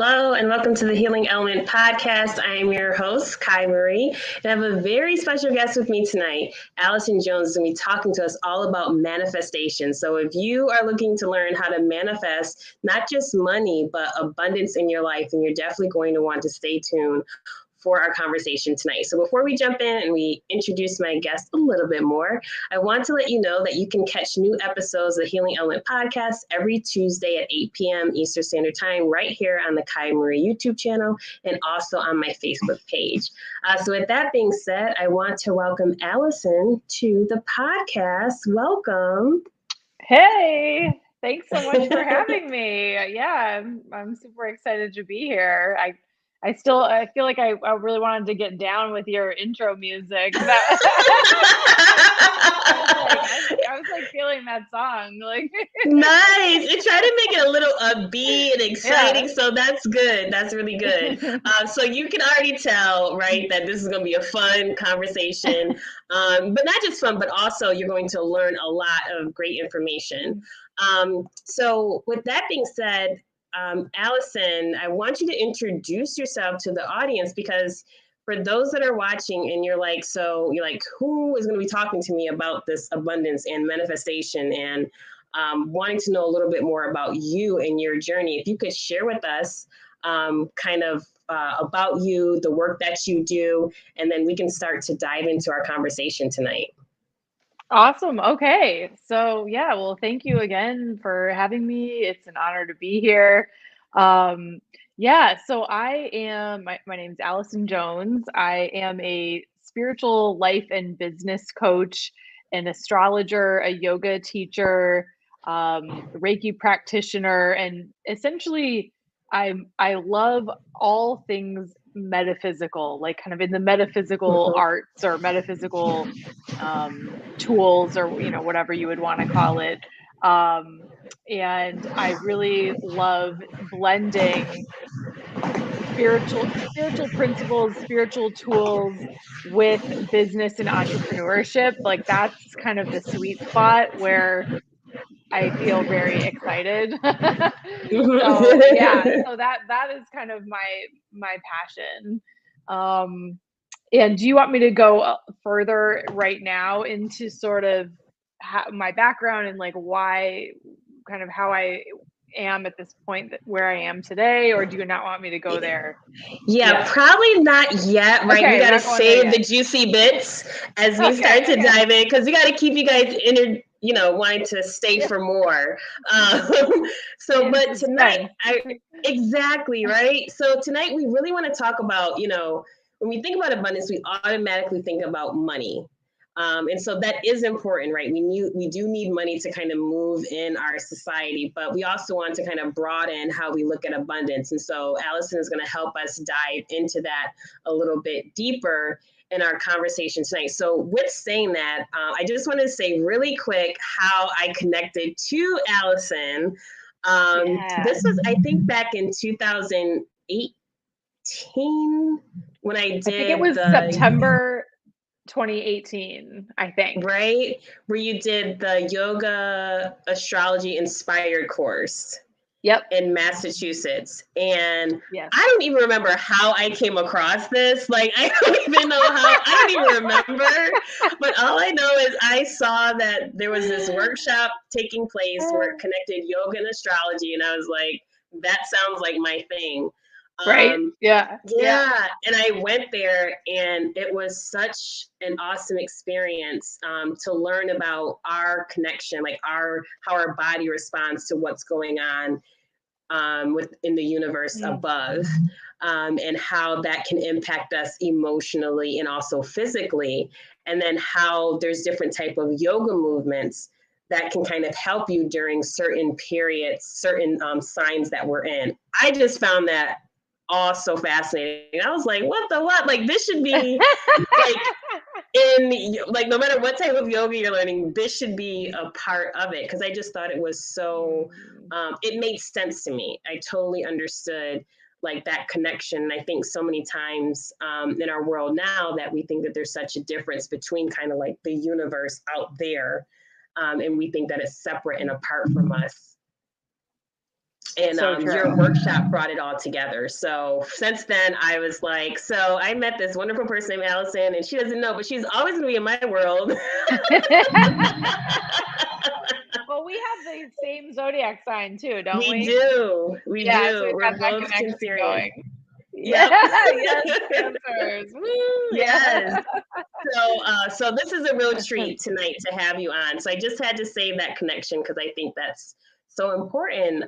Hello, and welcome to the Healing Element Podcast. I am your host, Kai Marie, and I have a very special guest with me tonight. Allison Jones is going to be talking to us all about manifestation. So if you are looking to learn how to manifest not just money, but abundance in your life, then you're definitely going to want to stay tuned for our conversation tonight. So before we jump in and we introduce my guest a little bit more, I want to let you know that you can catch new episodes of the Healing Element Podcast every Tuesday at 8 p.m. Eastern Standard Time right here on the Kai Marie YouTube channel and also on my Facebook page. So with that being said, I want to welcome Allison to the podcast. Welcome. Hey, thanks so much for having me. Yeah, I'm super excited to be here. I feel like I really wanted to get down with your intro music. I was like feeling that song. Like Nice. You try to make it a little upbeat and exciting, so that's good. That's really good. So you can already tell, right, that this is going to be a fun conversation, but not just fun, but also you're going to learn a lot of great information. So with that being said, Allison, I want you to introduce yourself to the audience, because for those that are watching and you're like, who is going to be talking to me about this abundance and manifestation and wanting to know a little bit more about you and your journey, if you could share with us about you, the work that you do, and then we can start to dive into our conversation tonight. Awesome. Okay. So yeah, well, thank you again for having me. It's an honor to be here. So I am, my name's Allison Jones. I am a spiritual life and business coach, an astrologer, a yoga teacher, Reiki practitioner, and essentially I love all things metaphysical, like kind of in the metaphysical arts or metaphysical tools, or whatever you would want to call it. And I really love blending spiritual principles, spiritual tools with business and entrepreneurship. Like that's kind of the sweet spot where I feel very excited. So that is kind of my passion. And do you want me to go further right now into sort of my background and like why, kind of how I am at this point where I am today, or do you not want me to go there? Yeah, probably not yet, right? Okay, we got to save the juicy bits as we start to dive in, because we got to keep you guys wanting to stay for more. But tonight, exactly, right? So tonight we really want to talk about, when we think about abundance, we automatically think about money. And so that is important, right? We do need money to kind of move in our society, but we also want to kind of broaden how we look at abundance. And so Allison is going to help us dive into that a little bit deeper in our conversation tonight. So with saying that, I just want to say really quick how I connected to Allison. This was, I think, back in 2018 when I did. I think it was September 2018, I think. Right? Where you did the yoga astrology inspired course. Yep. In Massachusetts. And I don't even remember how I came across this. Like, I don't even know how, I don't even remember. But all I know is I saw that there was this workshop taking place where it connected yoga and astrology. And I was like, that sounds like my thing. Right. Yeah. And I went there, and it was such an awesome experience to learn about our connection, like how our body responds to what's going on within the universe above, and how that can impact us emotionally and also physically. And then how there's different type of yoga movements that can kind of help you during certain periods, certain signs that we're in. I just found that all so fascinating. I was like, what? Like, this should be no matter what type of yoga you're learning, this should be a part of it. Cause I just thought it was so, it made sense to me. I totally understood like that connection. And I think so many times in our world now that we think that there's such a difference between kind of like the universe out there. And we think that it's separate and apart from us. And So true. your workshop brought it all together. So since then, I was like, so I met this wonderful person named Allison, and she doesn't know, but she's always going to be in my world. Well, we have the same zodiac sign too, don't we? We do. We Yeah, do. so we've We're got that both connection Cancerian. going. Yep. Yes, Cancers. Woo! Yes. So this is a real treat tonight to have you on. So I just had to say that connection because I think that's so important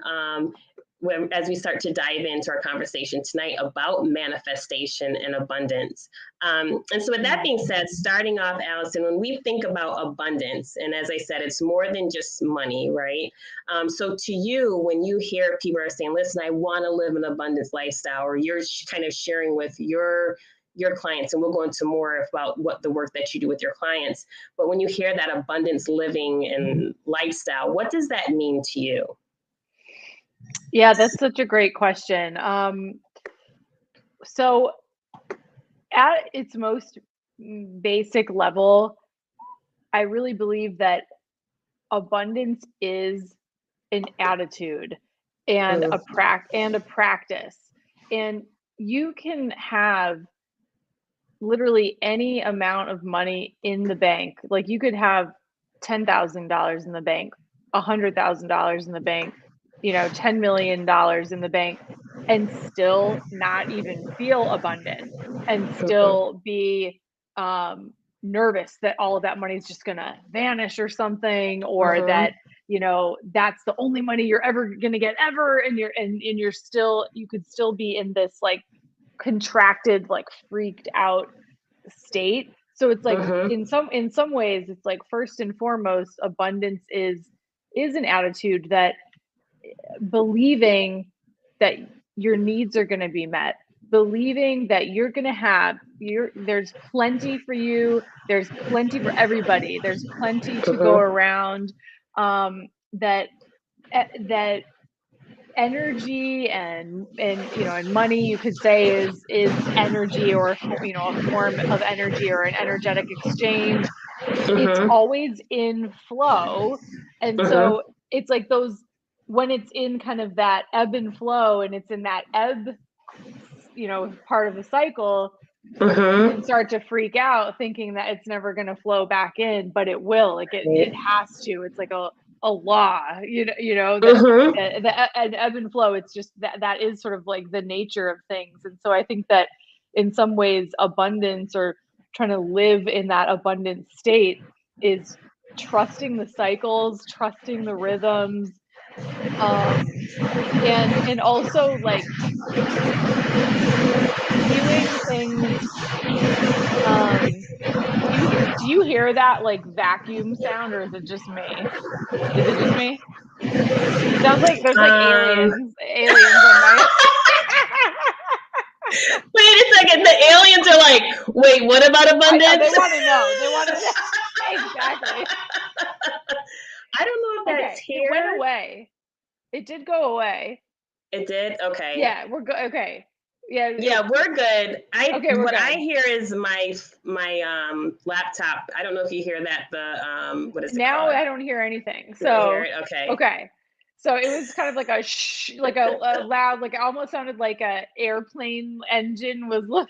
as we start to dive into our conversation tonight about manifestation and abundance. And so with that being said, starting off, Allison, when we think about abundance, and as I said, it's more than just money, right? So to you, when you hear people are saying, listen, I want to live an abundance lifestyle, or you're kind of sharing with your clients, and we'll go into more about what the work that you do with your clients. But when you hear that abundance living and lifestyle, what does that mean to you? Yeah, that's such a great question. So at its most basic level, I really believe that abundance is an attitude and a practice. And you can have literally any amount of money in the bank. Like you could have $10,000 in the bank, $100,000 in the bank, $10 million in the bank, and still not even feel abundant, and still be nervous that all of that money is just gonna vanish or something, or that that's the only money you're ever gonna get ever, and you could still be in this like contracted, like freaked out state. So it's like in some ways it's like first and foremost, abundance is an attitude, that believing that your needs are going to be met, believing that you're going to have there's plenty for you, there's plenty for everybody, there's plenty to go around, that energy and money, you could say, is energy, or a form of energy, or an energetic exchange. It's always in flow. And so it's like those, when it's in kind of that ebb and flow, and it's in that ebb, part of the cycle, you can start to freak out thinking that it's never going to flow back in, but it will. Like it has to. It's like a law, that ebb and flow. It's just that is sort of like the nature of things. And so I think that in some ways, abundance, or trying to live in that abundant state, is trusting the cycles, trusting the rhythms, and also like viewing things. Do you hear that like vacuum sound, or is it just me? Is it just me? It sounds like there's like aliens on my. Wait a second. The aliens are like, wait, what about abundance? I know, they want to know. Exactly. I don't know if that's here. It went away. It did go away. It did? Okay. Yeah, we're good. Okay. Yeah, we're good. We're what good. I hear is my laptop. I don't know if you hear that. What is it now called? I don't hear anything. You don't hear it? Okay. So it was kind of like a shh, like a loud, like it almost sounded like a airplane engine was on.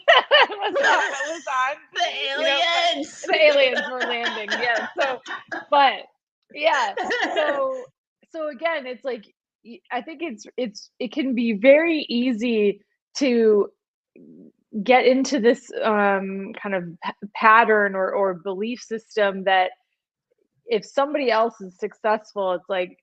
The aliens. The aliens were landing. Yeah. So, but yeah. So again, it's like, I think it can be very easy to get into this kind of pattern or belief system that if somebody else is successful, it's like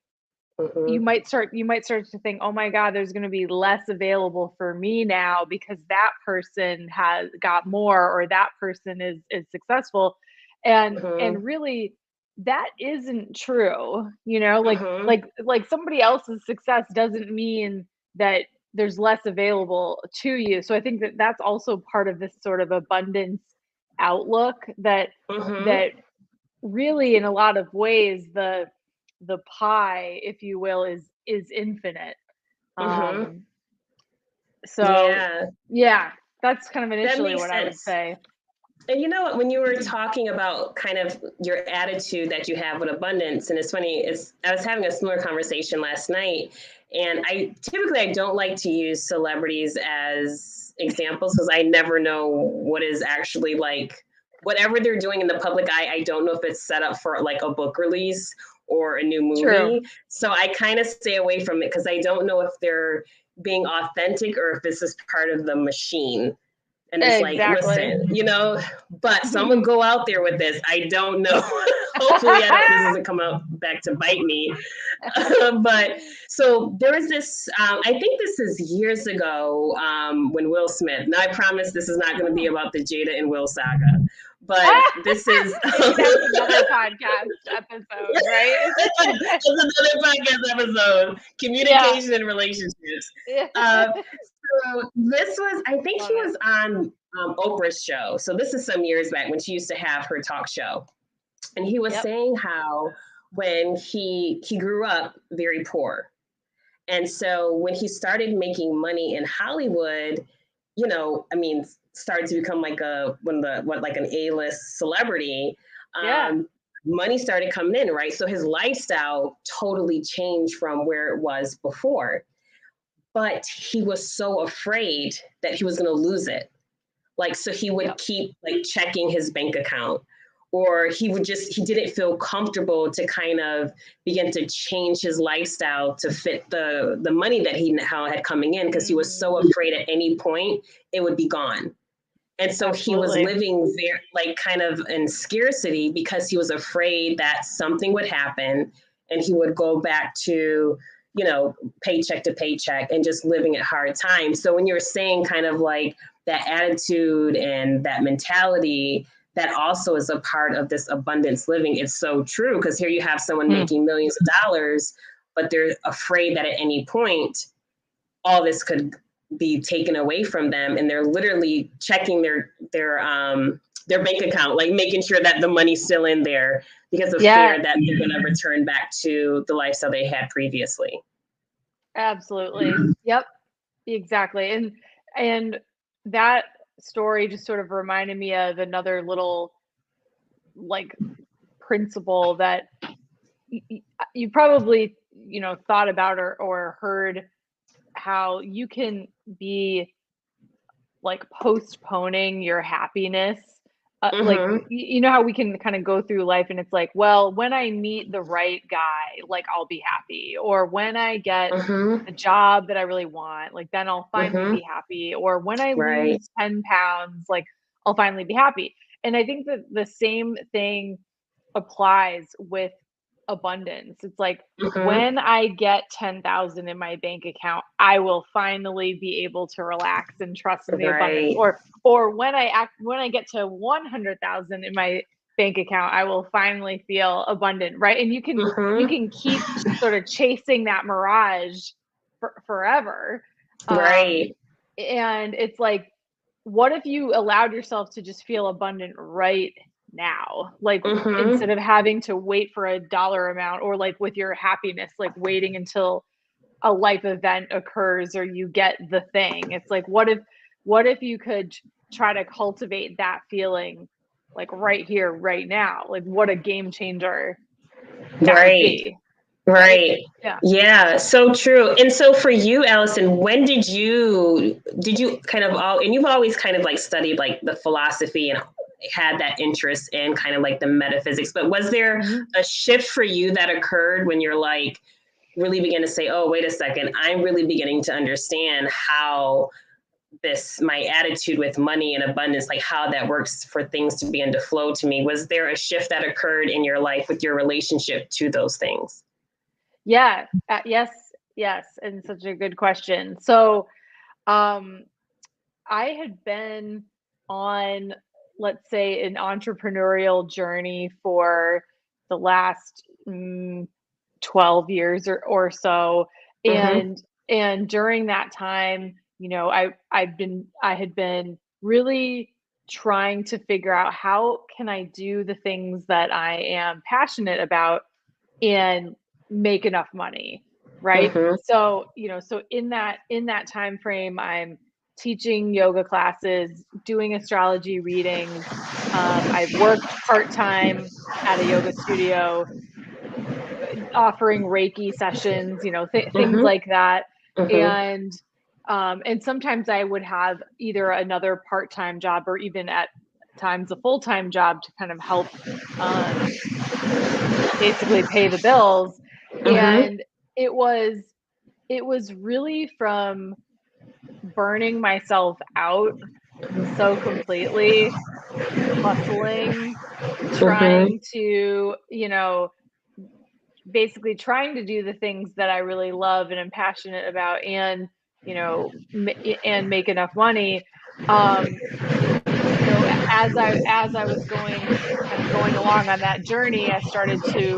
you might start to think, oh my God, there's going to be less available for me now because that person has got more, or that person is successful, and really that isn't true. Like somebody else's success doesn't mean that there's less available to you. So I think that that's also part of this sort of abundance outlook, that that really, in a lot of ways, the pie, if you will, is infinite. So yeah, that's kind of initially what I would say. And you know what, when you were talking about kind of your attitude that you have with abundance, and it's funny, I was having a similar conversation last night, and I don't like to use celebrities as examples because I never know what is actually like whatever they're doing in the public eye. I don't know if it's set up for like a book release or a new movie. True. So I kind of stay away from it because I don't know if they're being authentic or if this is part of the machine. And it's like, Exactly. listen, but someone go out there with this. I don't know. Hopefully, this doesn't come out back to bite me. But so there was this, I think this is years ago when Will Smith, now I promise this is not going to be about the Jada and Will saga, but this is another podcast episode, right? It's another podcast episode, communication and relationships. So this was, I think he was on Oprah's show. So this is some years back when she used to have her talk show. And he was saying how when he grew up very poor. And so when he started making money in Hollywood, started to become like an A-list celebrity. Money started coming in, right? So his lifestyle totally changed from where it was before. But he was so afraid that he was going to lose it. So he would keep checking his bank account, or he didn't feel comfortable to kind of begin to change his lifestyle to fit the money that he now had coming in, because he was so afraid at any point it would be gone. And so he was living very kind of in scarcity because he was afraid that something would happen and he would go back to paycheck to paycheck and just living at hard times. So when you're saying kind of like that attitude and that mentality, that also is a part of this abundance living. It's so true, because here you have someone making millions of dollars, but they're afraid that at any point, all this could be taken away from them. And they're literally checking their bank account, making sure that the money's still in there because of fear that they're going to return back to the lifestyle they had previously. Absolutely. Yep, exactly. And that story just sort of reminded me of another little principle that you probably, thought about or heard, how you can be postponing your happiness. How we can kind of go through life and it's like, well, when I meet the right guy, I'll be happy. Or when I get a job that I really want, then I'll finally be happy. Or when I lose 10 pounds, I'll finally be happy. And I think that the same thing applies with abundance. It's when I get 10,000 in my bank account, I will finally be able to relax and trust in the abundance. Or when I get to 100,000 in my bank account, I will finally feel abundant, right? And you can keep sort of chasing that mirage forever. Right. And it's what if you allowed yourself to just feel abundant right now, instead of having to wait for a dollar amount, or with your happiness, waiting until a life event occurs or you get the thing. It's what if you could try to cultivate that feeling right here, right now? What a game changer that would be. Right. Yeah. So true. And so for you, Allison, when did you kind of and you've always kind of studied the philosophy and had that interest in kind of the metaphysics, but was there a shift for you that occurred when you're really begin to say, oh, wait a second, I'm really beginning to understand how my attitude with money and abundance, how that works for things to begin to flow to me? Was there a shift that occurred in your life with your relationship to those things? Yeah. Yes. And such a good question. So, I had been on, let's say, an entrepreneurial journey for the last 12 years or so. And during that time, I had been really trying to figure out, how can I do the things that I am passionate about and make enough money, right? So, so in that time frame, I'm teaching yoga classes, doing astrology readings. I've worked part-time at a yoga studio, offering Reiki sessions, things like that. And sometimes I would have either another part-time job or even at times a full-time job to kind of help basically pay the bills. And it was really from burning myself out so completely, hustling, trying to, basically trying to do the things that I really love and am passionate about, and and make enough money. As I was going along on that journey, I started to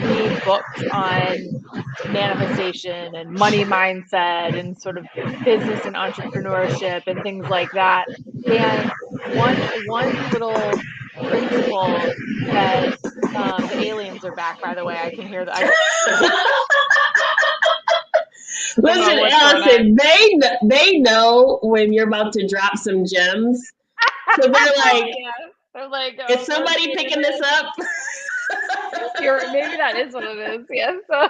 read books on manifestation and money mindset and sort of business and entrepreneurship and things like that. And one little principle that the aliens are back, by the way. I can hear that. Listen, Allison, they know when you're about to drop some gems. So they're like, is somebody picking this up? Maybe that is what it is. Yeah. So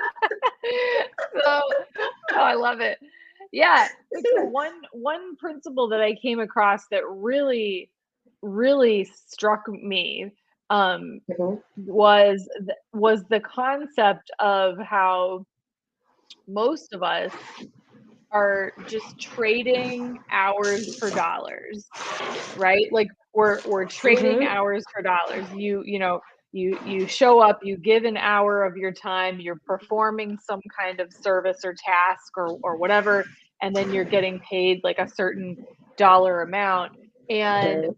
I love it. Yeah. So one principle that I came across that really, really struck me was the concept of how most of us are just trading hours for dollars, right? Like we're trading hours for dollars. You show up, you give an hour of your time, you're performing some kind of service or task or whatever, and then you're getting paid like a certain dollar amount. And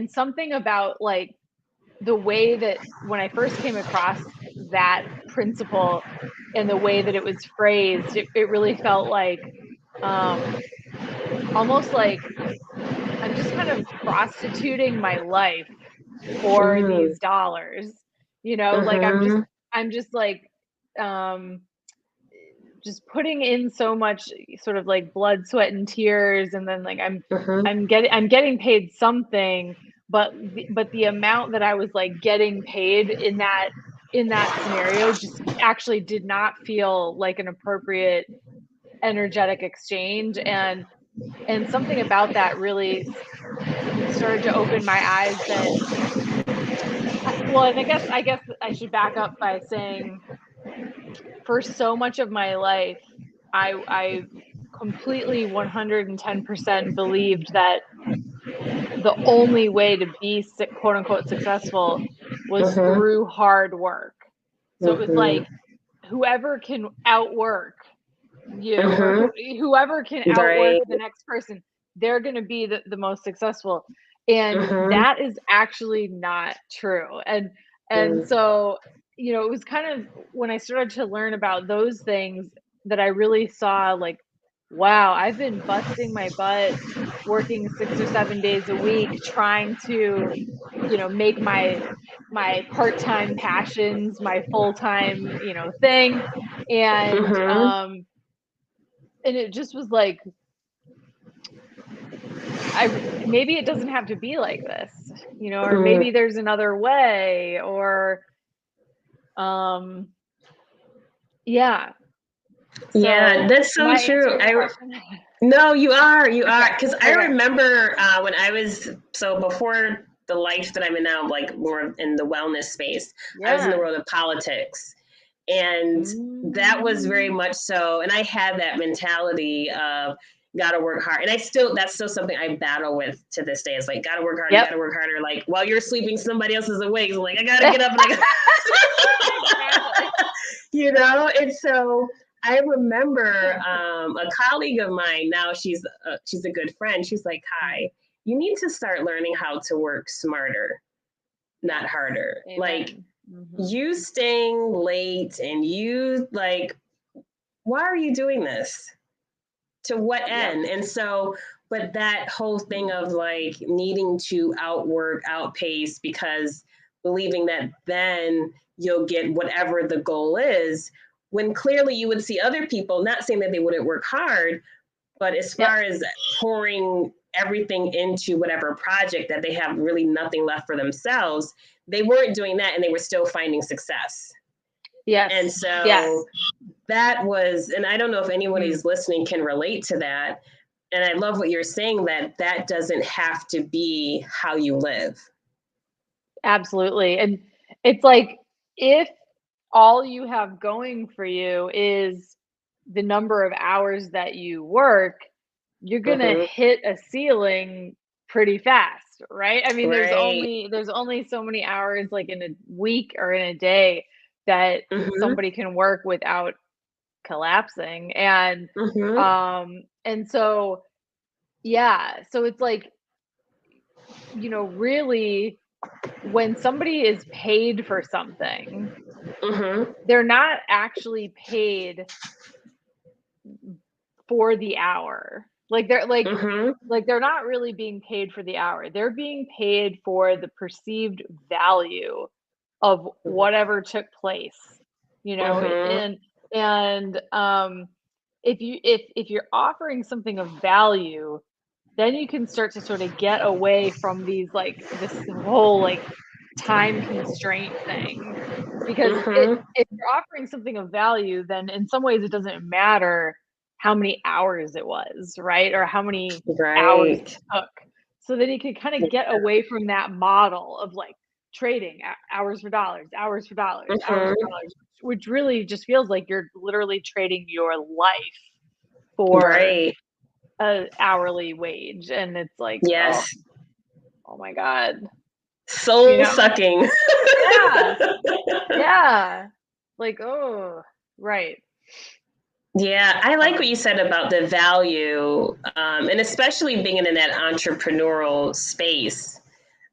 something about like the way that when I first came across that principle and the way that it was phrased, it really felt like almost like I'm just kind of prostituting my life for these dollars, like I'm just like just putting in so much sort of like blood, sweat, and tears, and then like I'm getting paid something, but the amount that I was like getting paid in that scenario just actually did not feel like an appropriate energetic exchange. And something about that really started to open my eyes that and I guess I should back up by saying for so much of my life I completely 110% believed that the only way to be quote unquote successful was through hard work. So it was like whoever can outwork you or whoever can outwork the next person, they're going to be the most successful. And that is actually not true. And so, it was kind of when I started to learn about those things that I really saw like, wow, I've been busting my butt working 6 or 7 days a week trying to, make my part-time passions my full-time, thing. And and it just was like, maybe it doesn't have to be like this, or maybe there's another way, or yeah. Yeah, that's so true. No, you are, because I remember when I was, so before the life that I'm in now, like more in the wellness space, I was in the world of politics. And that was very much so. And I had that mentality of gotta work hard. And that's still something I battle with to this day. It's like, gotta work hard, gotta work harder. Like while you're sleeping, somebody else is awake. So like, I gotta get up and and so I remember a colleague of mine, now she's a good friend. She's like, Kai, you need to start learning how to work smarter, not harder. Amen. Like you staying late and you like, why are you doing this? To what end? And so, but that whole thing of like needing to outwork, outpace, because believing that then you'll get whatever the goal is, when clearly you would see other people, not saying that they wouldn't work hard, But as far as pouring everything into whatever project that they have really nothing left for themselves, they weren't doing that, and they were still finding success. Yes. And so that was, and I don't know if anyone who's listening can relate to that. And I love what you're saying, that that doesn't have to be how you live. Absolutely. And it's like, if all you have going for you is the number of hours that you work, you're going to hit a ceiling pretty fast, right? I mean, there's only so many hours, like in a week or in a day, that somebody can work without collapsing. And so so it's like, really, when somebody is paid for something, they're not actually paid for the hour. Like they're they're not really being paid for the hour. They're being paid for the perceived value of whatever took place, and if you're offering something of value, then you can start to sort of get away from this whole time constraint thing. Because if you're offering something of value, then in some ways it doesn't matter how many hours it was, right? Or how many hours it took. So then you can kind of get away from that model of like trading hours for dollars, hours for dollars, hours for dollars, which really just feels like you're literally trading your life for an hourly wage. And it's like, oh my God. Soul sucking. Like, oh, right. Yeah, I like what you said about the value, and especially being in that entrepreneurial space.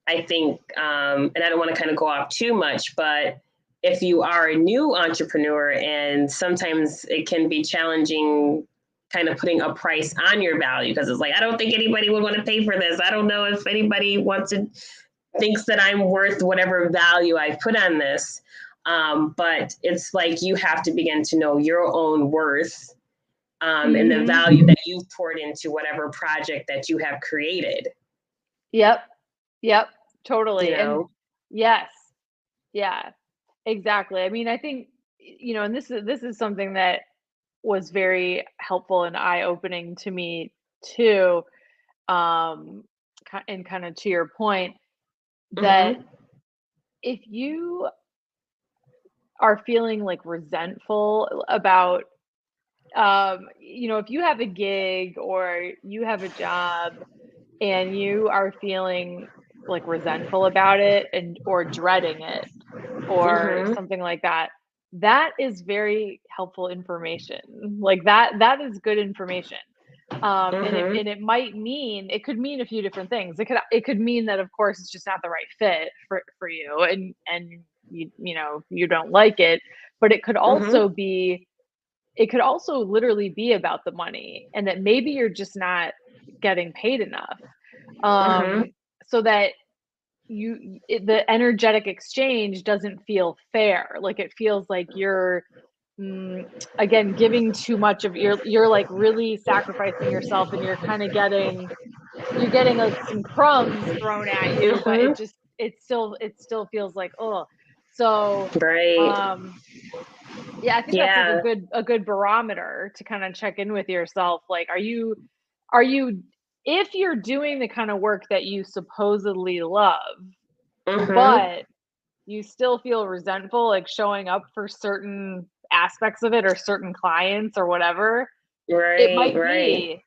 I think, and I don't want to kind of go off too much, but if you are a new entrepreneur, and sometimes it can be challenging kind of putting a price on your value, because it's like, I don't think anybody would want to pay for this. I don't know if anybody thinks that I'm worth whatever value I put on this. But it's like, you have to begin to know your own worth, and the value that you've poured into whatever project that you have created. Yep. Totally. And yes. Yeah, exactly. I mean, I think, and this is something that was very helpful and eye-opening to me too. And kind of to your point, that if you are feeling like resentful about, if you have a gig or you have a job and you are feeling like resentful about it or dreading it or something like that, that is very helpful information. Like that is good information. And it might mean, it could mean a few different things. It could mean that, of course, it's just not the right fit for you, and you don't like it. But it could also be, it could also literally be about the money, and that maybe you're just not getting paid enough, so that the energetic exchange doesn't feel fair. Like it feels like you're again giving too much of you're like really sacrificing yourself, and you're kind of getting like some crumbs thrown at you, but it still feels like, oh. So I think that's like a good barometer to kind of check in with yourself. Like, are you if you're doing the kind of work that you supposedly love, but you still feel resentful, like showing up for certain aspects of it or certain clients or whatever, it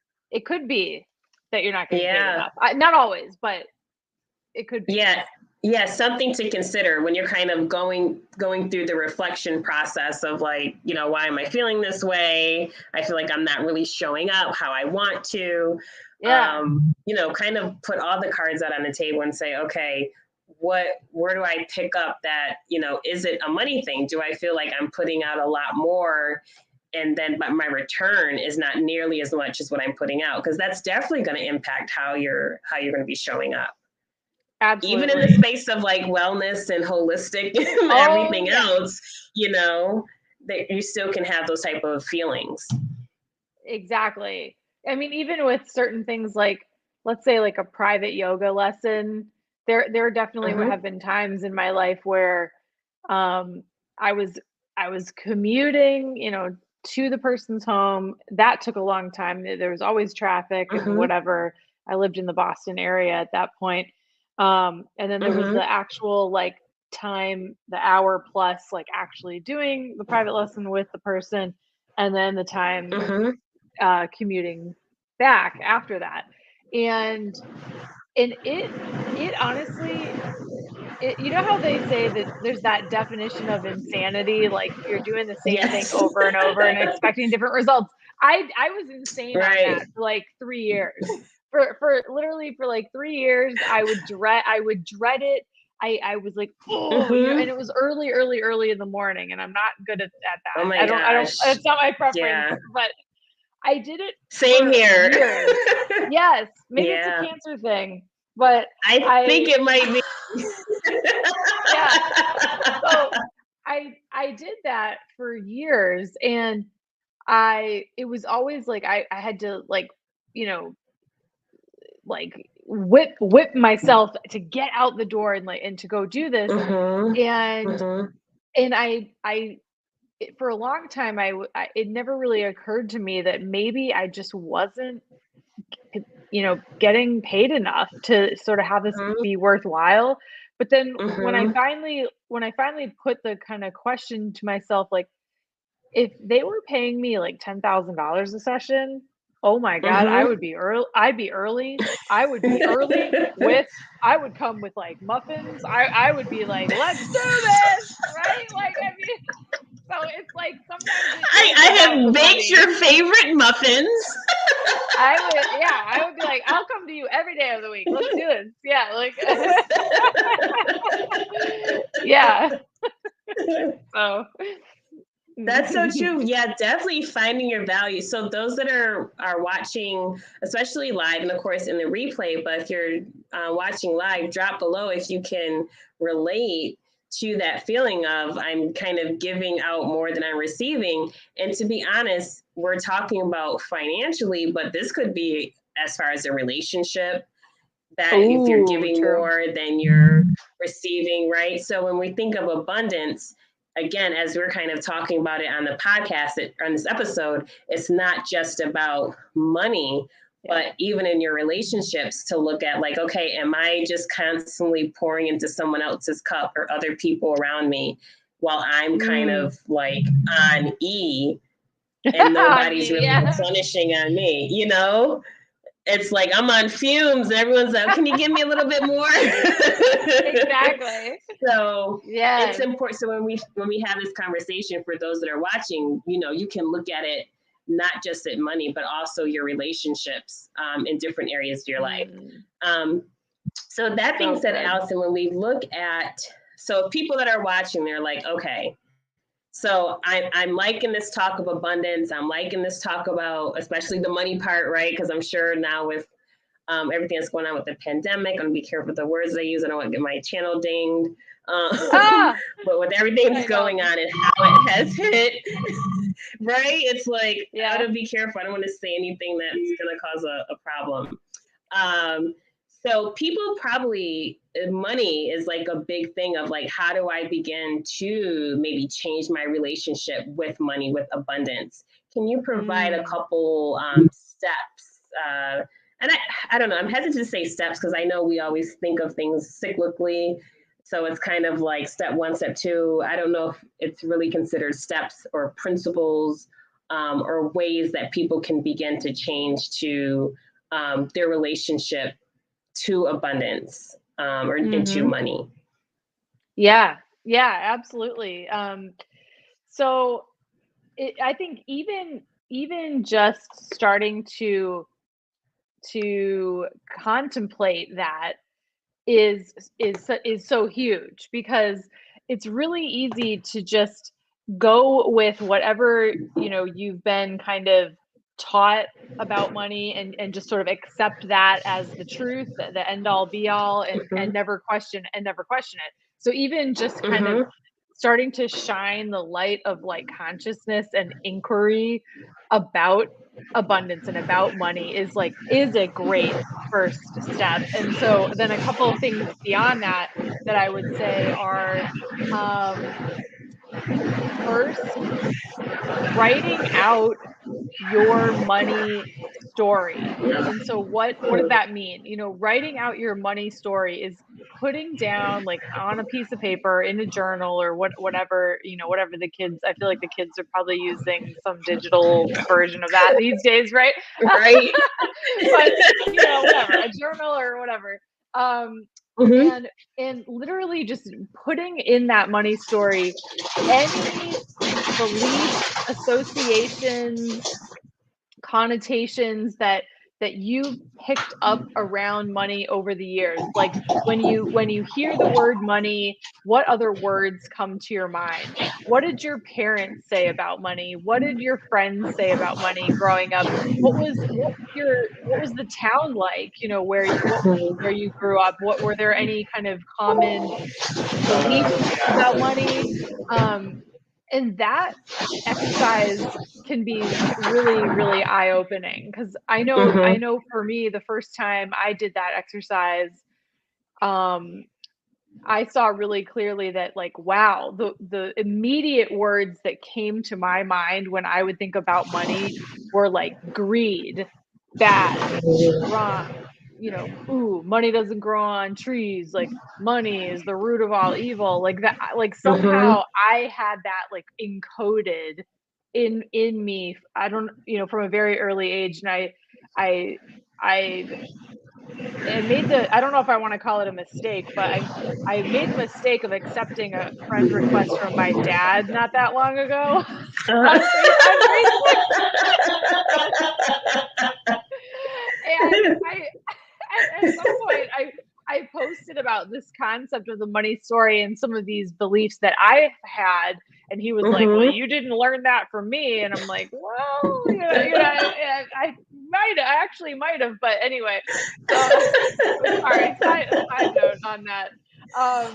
could be that you're not getting paid enough. Not always, but it could be. Yeah, something to consider when you're kind of going through the reflection process of like, why am I feeling this way? I feel like I'm not really showing up how I want to. Kind of put all the cards out on the table and say, okay, where do I pick up that, is it a money thing? Do I feel like I'm putting out a lot more, and then but my return is not nearly as much as what I'm putting out? Because that's definitely going to impact how you're going to be showing up. Absolutely. Even in the space of like wellness and holistic and everything else, that you still can have those type of feelings. Exactly. I mean, even with certain things like, let's say like a private yoga lesson, there definitely Mm-hmm. have been times in my life where um I was I was commuting, to the person's home. That took a long time. There was always traffic and Mm-hmm. whatever. I lived in the Boston area at that point. And then there was Mm-hmm. the actual like time, the hour plus like actually doing the private lesson with the person, and then the time Mm-hmm. commuting back after that. And it honestly, you know how they say that there's that definition of insanity, like you're doing the same thing Yes. over and over and expecting different results. I was insane on Right. that for like 3 years. For literally for like 3 years, I would dread it. I was like, oh, Mm-hmm. and it was early in the morning, and I'm not good at Oh that. my I don't. gosh. It's not my preference, Yeah. but I did it Same for here. years. Yes, maybe it's a Yeah. cancer thing, but I think I it might be. yeah. So I did that for years, and it was always like I had to like, you know, like whip myself to get out the door and like and to go do this. Mm-hmm. And Mm-hmm. for a long time it never really occurred to me that maybe I just wasn't getting paid enough to sort of have this Mm-hmm. be worthwhile. But then Mm-hmm. when I finally put the kind of question to myself, like, if they were paying me like $10,000 a session, oh my God, Mm-hmm. I'd be early. I would be early with, I would come with like muffins. I would be like, let's do this, right? Like, I mean, so it's like sometimes it is I about the have baked money. your favorite muffins. I would be like, I'll come to you every day of the week. Let's do this. Yeah, like, yeah. So, That's so true. Yeah, definitely finding your value. So those that are watching, especially live, and of course in the replay, but if you're watching live, drop below if you can relate to that feeling of I'm kind of giving out more than I'm receiving. And to be honest, we're talking about financially, but this could be as far as a relationship, that if you're ooh, giving true. more than you're receiving, right? So when we think of abundance, again, as we're kind of talking about it on the podcast, on this episode, it's not just about money, Yeah. but even in your relationships to look at like, okay, am I just constantly pouring into someone else's cup or other people around me while I'm kind Mm. of like on E and nobody's really Yeah. replenishing on me, you know? It's like I'm on fumes and everyone's like, can you give me a little bit more? Exactly. So it's Yes. important. So when we have this conversation, for those that are watching, you can look at it not just at money, but also your relationships in different areas of your life. Mm. So that being So said, good. Allison, when we look at, so people that are watching, they're like, okay, so I'm liking this talk of abundance. I'm liking this talk about, especially the money part, right? Because I'm sure now with everything that's going on with the pandemic, I'm gonna be careful with the words I use. I don't want to get my channel dinged. Ah, But with everything that's I know. going on and how it has hit, right? It's like I Yeah. gotta be careful. I don't want to say anything that's gonna cause a problem. Um, so people probably money is like a big thing of like, how do I begin to maybe change my relationship with money, with abundance? Can you provide a Mm. couple steps? And I don't know, I'm hesitant to say steps because I know we always think of things cyclically. So it's kind of like step one, step two. I don't know if it's really considered steps or principles or ways that people can begin to change to their relationship to abundance or into Mm-hmm. money. Yeah. Yeah, absolutely. So I think even just starting to contemplate that is so huge, because it's really easy to just go with whatever you've been kind of taught about money, and just sort of accept that as the truth, the end all be all, and Mm-hmm. never question it. So even just kind of Mm-hmm. starting to shine the light of like consciousness and inquiry about abundance and about money is a great first step. And so then a couple of things beyond that that I would say are, um, first, writing out your money story. And so what does that mean? You know, writing out your money story is putting down like on a piece of paper in a journal or whatever, you know, whatever the kids, I feel like the kids are probably using some digital version of that these days, right? Right. But you know, whatever, a journal or whatever. Um Mm-hmm. and literally just putting in that money story any beliefs, associations, connotations that you've picked up around money over the years. Like when you hear the word money, what other words come to your mind? What did your parents say about money? What did your friends say about money growing up? What was the town like, you know, where you grew up? What were there any kind of common beliefs about money? Um, and that exercise can be really, really eye-opening because I Mm-hmm. know for me, the first time I did that exercise, um, I saw really clearly that like, wow, the immediate words that came to my mind when I would think about money were like greed, bad, wrong, you know, ooh, money doesn't grow on trees, like money is the root of all evil. Like that, like Mm-hmm. somehow I had that like encoded in me. I don't, you know, from a very early age. And I I made the, I don't know if I want to call it a mistake, but I made the mistake of accepting a friend request from my dad not that long ago Uh-huh. on Facebook. And at some point I posted about this concept of the money story and some of these beliefs that I had, and he was like, "Well, Mm-hmm. you didn't learn that from me," and I'm like, "Well, I might, I actually might have, but anyway." So, sorry, side note on that.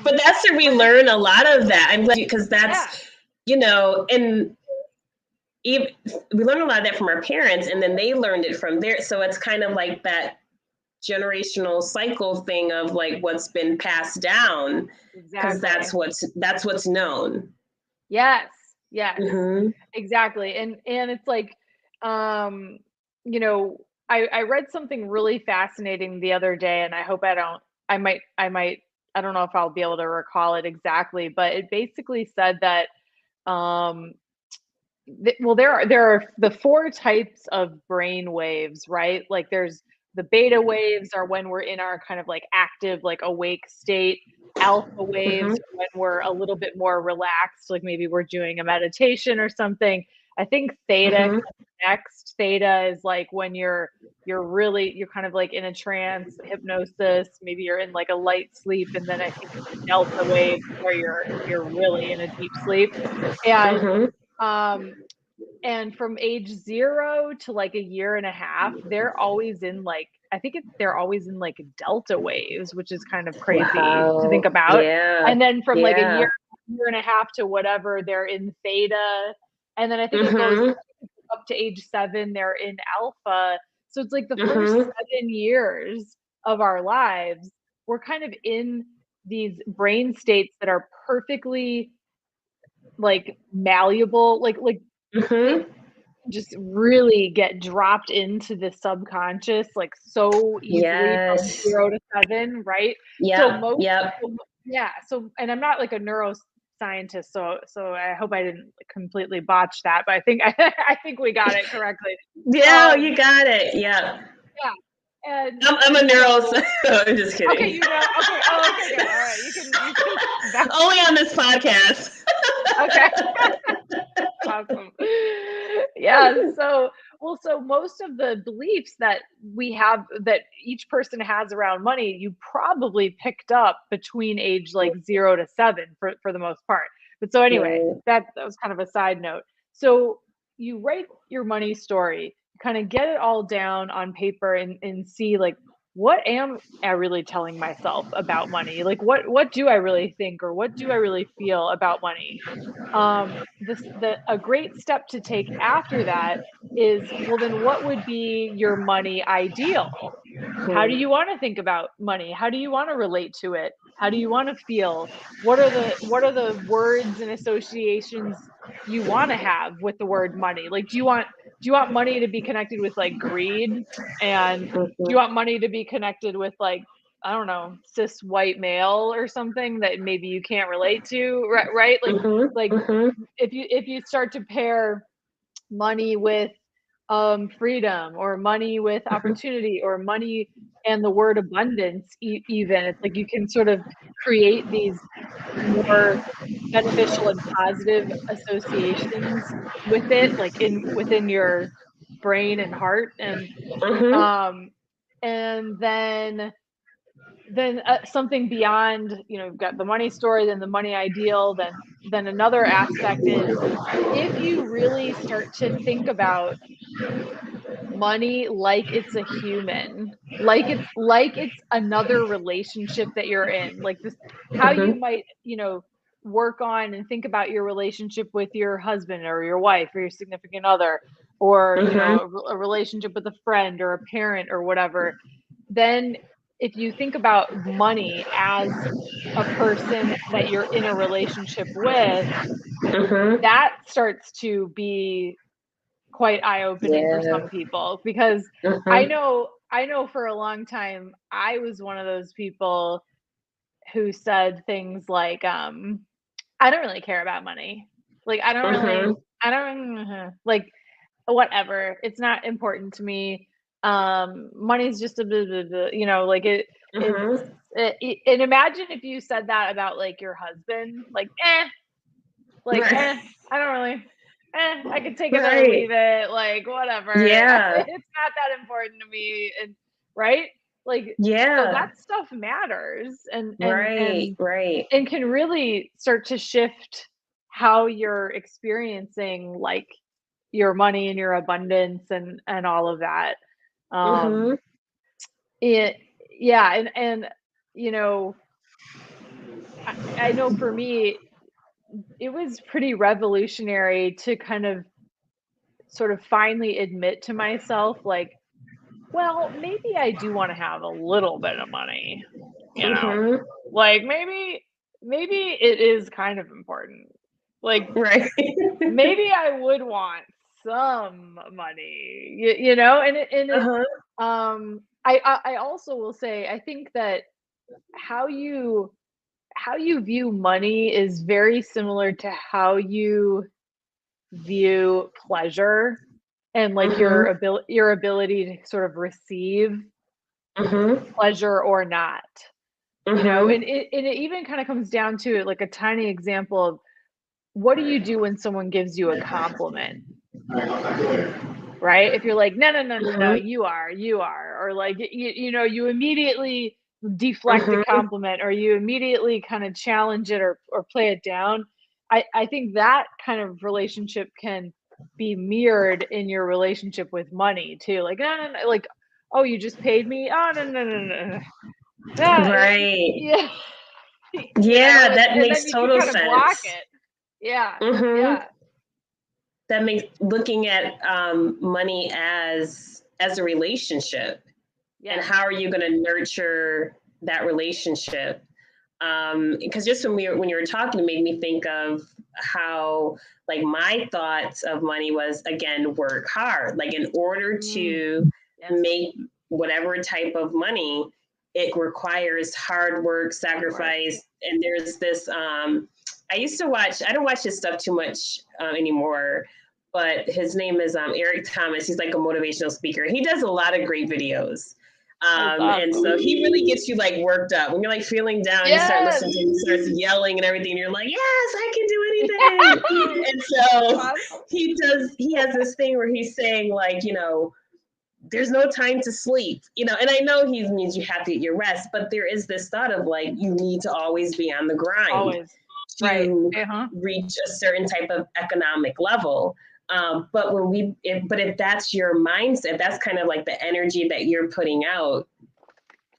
But that's to But relearn a lot of that. I'm glad because yeah, that's, you know, and even, we learn a lot of that from our parents, and then they learned it from there. So it's kind of like that generational cycle thing of like what's been passed down because exactly. that's what's known. Yes, yes. Mm-hmm. Exactly. And it's like, um, you know, I read something really fascinating the other day, and I hope I don't know if I'll be able to recall it exactly, but it basically said that, um well, there are the four types of brain waves, right? Like there's the beta waves are when we're in our kind of like active, like awake state. Alpha waves Mm-hmm. are when we're a little bit more relaxed, like maybe we're doing a meditation or something. I think theta Mm-hmm. comes next. Theta is like when you're kind of like in a trance, hypnosis, maybe you're in like a light sleep, and then I think the delta wave where you're really in a deep sleep. And Mm-hmm. um and from age 0 to, like, a year and a half, they're always in, like, I think they're always in, like, delta waves, which is kind of crazy to think Wow. about, Yeah. and then from, like, a Yeah. year and a half to whatever, they're in theta, and then I think it goes Mm-hmm. up to age 7, they're in alpha, so it's like the first Mm-hmm. 7 years of our lives, we're kind of in these brain states that are perfectly, like, malleable, like, they Mm-hmm. just really get dropped into the subconscious, like, so easily from Yes. 0 to 7, right? So Yep. most Yep. so mo yeah, so and I'm not, like, a neuroscientist, so I hope I didn't completely botch that, but I think I think we got it correctly. Yeah, Um, you got it. Yeah. yeah, I'm a and neuro. so I'm just okay, kidding. you know, okay, oh, okay, good, alright, you can back Only on this podcast. okay. Awesome. Yeah, so well, so most of the beliefs that we have that each person has around money, you probably picked up between age like 0 to 7 for the most part. But so anyway, Right. that was kind of a side note. So you write your money story, kind of get it all down on paper and see like what am I really telling myself about money? Like, what do I really think, or what do I really feel about money? A great step to take after that is, well, then what would be your money ideal? How do you want to think about money? How do you want to relate to it? How do you want to feel? What are the words and associations you want to have with the word money? Like, do you want money to be connected with like greed? And do you want money to be connected with like, I don't know, cis white male or something that maybe you can't relate to, right? Right? Like if you start to pair money with freedom, or money with opportunity, or money and the word abundance, even, it's like you can sort of create these more beneficial and positive associations with it, like within your brain and heart. Um and then something beyond, you've got the money story, then the money ideal, then another aspect is, if you really start to think about money like it's a human, like it's another relationship that you're in, like this, how you might, work on and think about your relationship with your husband or your wife or your significant other, or a relationship with a friend or a parent or whatever. Then if you think about money as a person that you're in a relationship with, that starts to be quite eye-opening for Yeah. some people, because I know for a long time I was one of those people who said things like, I don't really care about money. Like, I don't like, whatever. It's not important to me. Money's just a blah, blah, blah, like and imagine if you said that about like your husband, like, Right. I don't really, I could take it or Right. leave it, like, whatever. Yeah. It's not that important to me, and right? Like, so Yeah. that stuff matters, and and Right. and Right. and can really start to shift how you're experiencing like your money and your abundance and all of that. Um, Mhm. it Yeah, and you know, I know for me, it was pretty revolutionary to kind of sort of finally admit to myself, like, well, maybe I do want to have a little bit of money, you know, Mhm. like maybe it is kind of important. Like, Right. maybe I would want some money, and Uh-huh. I also will say, I think that how you how you view money is very similar to how you view pleasure, and like Mhm. your ability to sort of receive Mhm. pleasure or not. Mhm. And it even kind of comes down to like a tiny example of, what do you do when someone gives you a compliment, right? If you're like, no, no, no, no, no, Mhm. you are, or like, you immediately deflect the Mhm. compliment, or you immediately kind of challenge it, or play it down. I think that kind of relationship can be mirrored in your relationship with money too. Like, no, no, no, like, oh, you just paid me. Oh, no, no, no, no, no. Yeah, Right. yeah, Yeah, that and then makes you can total kind of block sense. it. Yeah, Mhm. yeah, That makes looking at money as a relationship, and yes. how are you going to nurture that relationship? Because just when you were talking, it made me think of how, like, my thoughts of money was, again, work hard. Like, in order Mm, to yes. make whatever type of money, it requires hard work, Hard work. sacrifice. And there's this, I used to watch, I don't watch his stuff too much anymore, but his name is Eric Thomas. He's like a motivational speaker. He does a lot of great videos. That's And awesome. so he really gets you like worked up. When you're like feeling down, you start Yes. listening to him, he starts yelling and everything. And you're like, yes, I can do anything. And so Awesome. he has this thing where he's saying, like, there's no time to sleep, and I know he means you have to get your rest, but there is this thought of like, you need to always be on the grind Always. Right. to Uh-huh. reach a certain type of economic level. But if that's your mindset, that's kind of like the energy that you're putting out.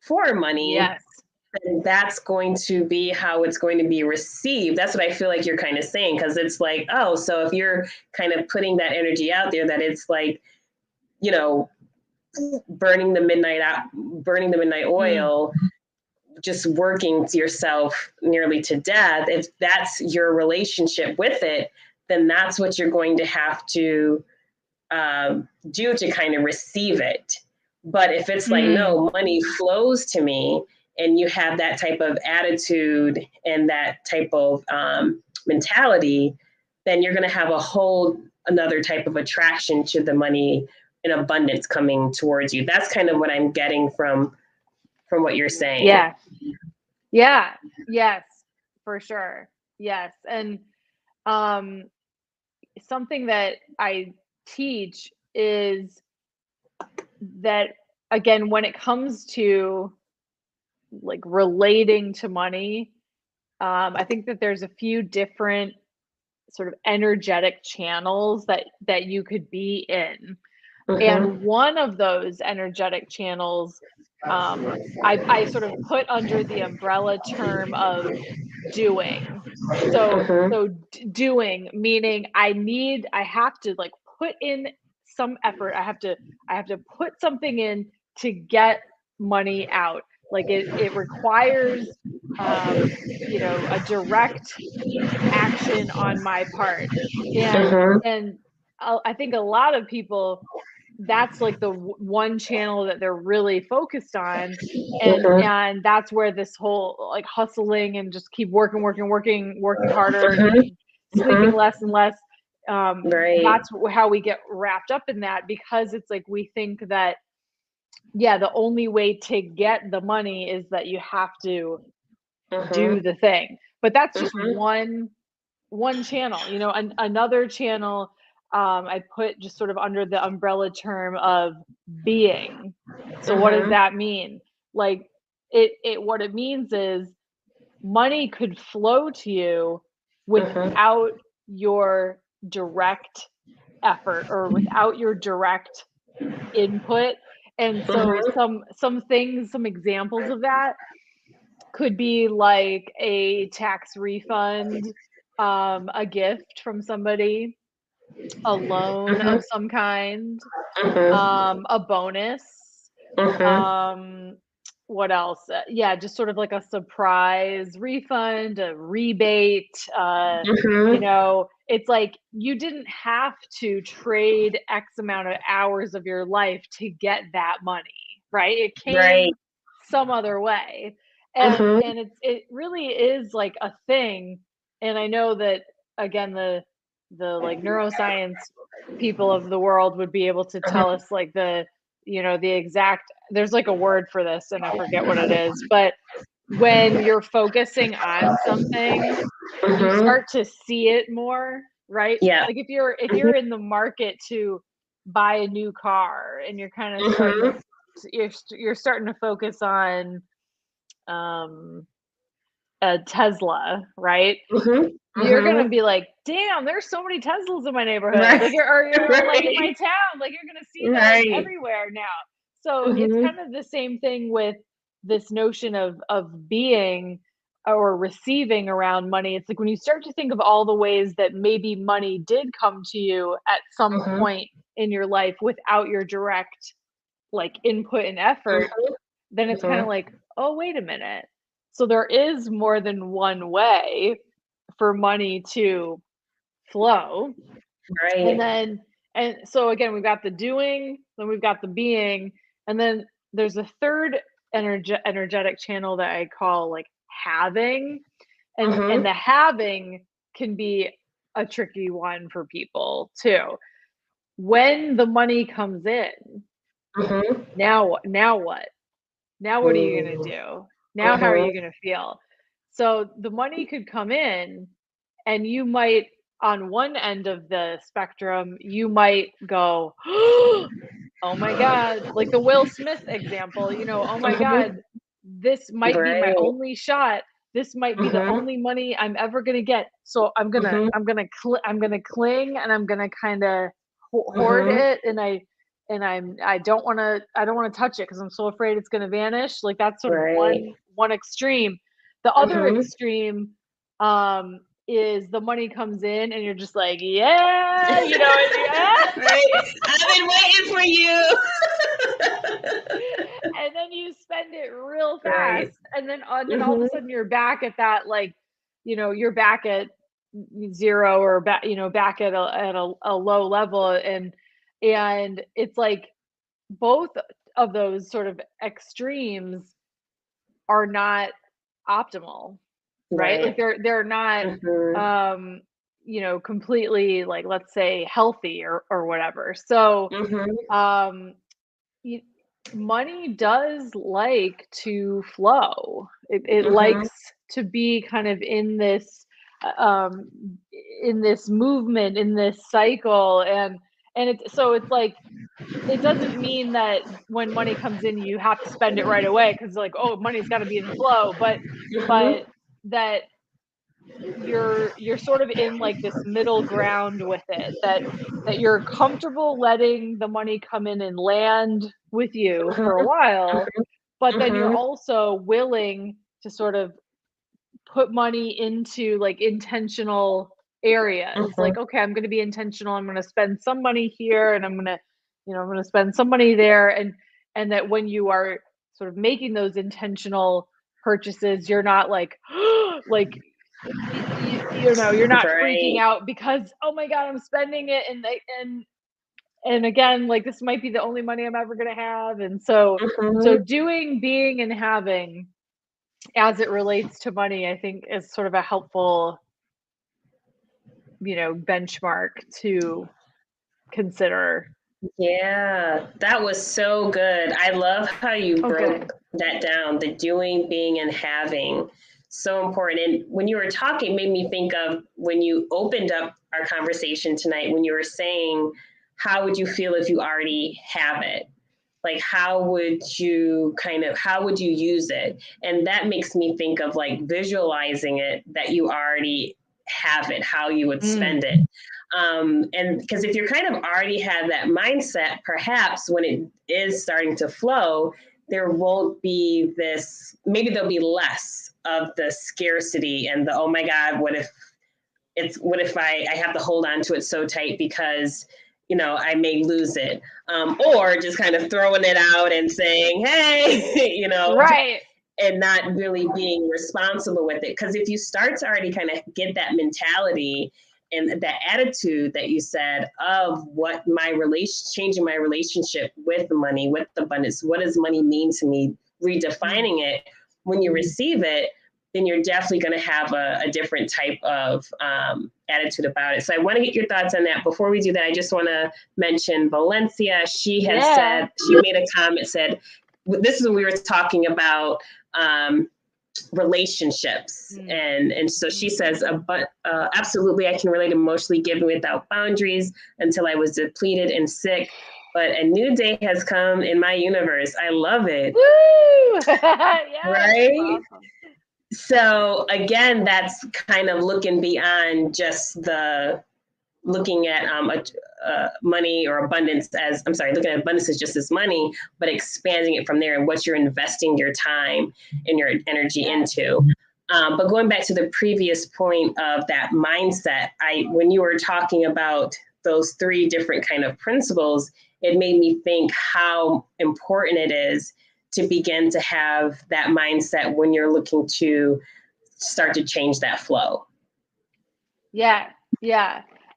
for money, yes, then that's going to be how it's going to be received. That's what I feel like you're kind of saying, because it's like, oh, so if you're kind of putting that energy out there, that it's like, you know, burning the midnight oil, just working yourself nearly to death. If that's your relationship with it, then that's what you're going to have to do to kind of receive it. But if it's like, no, money flows to me, and you have that type of attitude and that type of mentality, then you're going to have a whole another type of attraction to the money in abundance coming towards you. That's kind of what I'm getting from what you're saying. Yeah. Yes, for sure. Yes. And something that I teach is that, again, when it comes to like relating to money, I think that there's a few different sort of energetic channels that you could be in. And one of those energetic channels, I sort of put under the umbrella term of doing. So doing, meaning I have to like put in some effort. I have to put something in to get money out. Like it requires a direct action on my part. And I think a lot of people, that's like the one channel that they're really focused on, and that's where this whole like hustling and just keep working harder and sleeping less and less, that's how we get wrapped up in that, because it's like we think that the only way to get the money is that you have to do the thing. But that's just one channel. Another channel, I put just sort of under the umbrella term of being. So what does that mean? Like what it means is money could flow to you without your direct effort or without your direct input. And so some things, some examples of that could be like a tax refund, a gift from somebody, a loan of some kind, a bonus, what else? Just sort of like a surprise refund, a rebate. It's like you didn't have to trade X amount of hours of your life to get that money, right? It came some other way. And it really is like a thing. And I know that, again, the like neuroscience people of the world would be able to tell us like the exact, there's like a word for this and I forget what it is, but when you're focusing on something, you start to see it more, right? Like if you're in the market to buy a new car and you're kind of starting you're starting to focus on a Tesla, right? You're gonna be like, damn, there's so many Teslas in my neighborhood. Like you're like in my town, like you're gonna see that everywhere now. So it's kind of the same thing with this notion of being or receiving around money. It's like when you start to think of all the ways that maybe money did come to you at some point in your life without your direct like input and effort, then it's kind of like, oh, wait a minute. So there is more than one way for money to flow. And so again, we've got the doing, then we've got the being, and then there's a third energetic channel that I call like having. And the having can be a tricky one for people too. When the money comes in, now what? Now what are you going to do? Now how are you going to feel? So the money could come in, and you might, on one end of the spectrum, you might go, oh my God, like the Will Smith example, oh my God, this might be my only shot. This might be the only money I'm ever going to get. So I'm going to cling, and I'm going to kind of hoard it. I don't want to touch it because I'm so afraid it's going to vanish. Like that's sort of one extreme. The other extreme is the money comes in and you're just like, yeah, you know, right. I've been waiting for you. And then you spend it real fast, and then all of a sudden you're back at that, like, you know, you're back at zero or back, you know, back at a low level, and it's like both of those sort of extremes are not optimal, right? Like they're not you know, completely, like, let's say healthy or whatever. So money does like to flow. It likes to be kind of in this movement, in this cycle, and it's like, it doesn't mean that when money comes in you have to spend it right away because, like, oh, money's got to be in flow, but that you're sort of in like this middle ground with it, that you're comfortable letting the money come in and land with you for a while, but then you're also willing to sort of put money into like intentional areas. Like, okay, I'm going to be intentional. I'm going to spend some money here, and I'm going to, you know, I'm going to spend some money there. And that when you are sort of making those intentional purchases, you're not like, like, you know, you're not freaking out because, oh my God, I'm spending it. And again, like, this might be the only money I'm ever going to have. And so doing, being, and having as it relates to money, I think is sort of a helpful, you know, benchmark to consider. Yeah, that was so good. I love how you broke that down, the doing, being, and having. So important. And when you were talking, made me think of when you opened up our conversation tonight, when you were saying, how would you feel if you already have it? Like, how would you use it? And that makes me think of like visualizing it, that you already have it, how you would spend it. And because if you're kind of already have that mindset, perhaps when it is starting to flow, there won't be this, maybe there'll be less of the scarcity and the, oh my God, what if I have to hold on to it so tight because, you know, I may lose it. Or just kind of throwing it out and saying, hey, you know, and not really being responsible with it. Because if you start to already kind of get that mentality and that attitude that you said of what changing my relationship with money, with abundance, what does money mean to me, redefining it, when you receive it, then you're definitely going to have a different type of attitude about it. So I want to get your thoughts on that. Before we do that, I just want to mention Valencia. She has said, she made a comment, said, this is when we were talking about relationships. And so she says, absolutely, I can relate emotionally, giving without boundaries until I was depleted and sick. But a new day has come in my universe. I love it. Woo! Right? Awesome. So again, that's kind of looking beyond just looking at money or abundance as, looking at abundance as just as money, but expanding it from there and what you're investing your time and your energy into. But going back to the previous point of that mindset, when you were talking about those three different kind of principles, it made me think how important it is to begin to have that mindset when you're looking to start to change that flow. Yeah.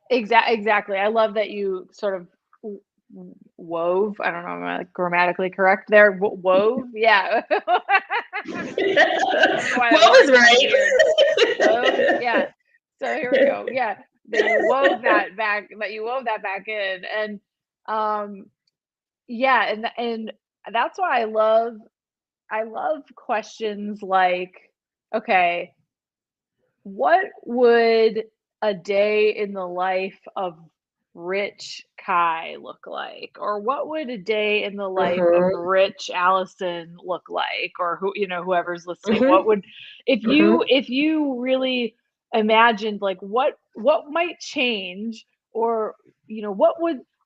Exactly. I love that you sort of wove, I don't know, am I grammatically correct there? Wove? Yeah. Wove is right. Wove, yeah. So here we go. Yeah. That you wove that back in. And yeah, and that's why I love questions like, okay, what would a day in the life of rich Kai look like? Or what would a day in the life of rich Allison look like? Or whoever's listening, what would, if you really imagined like what might change, or what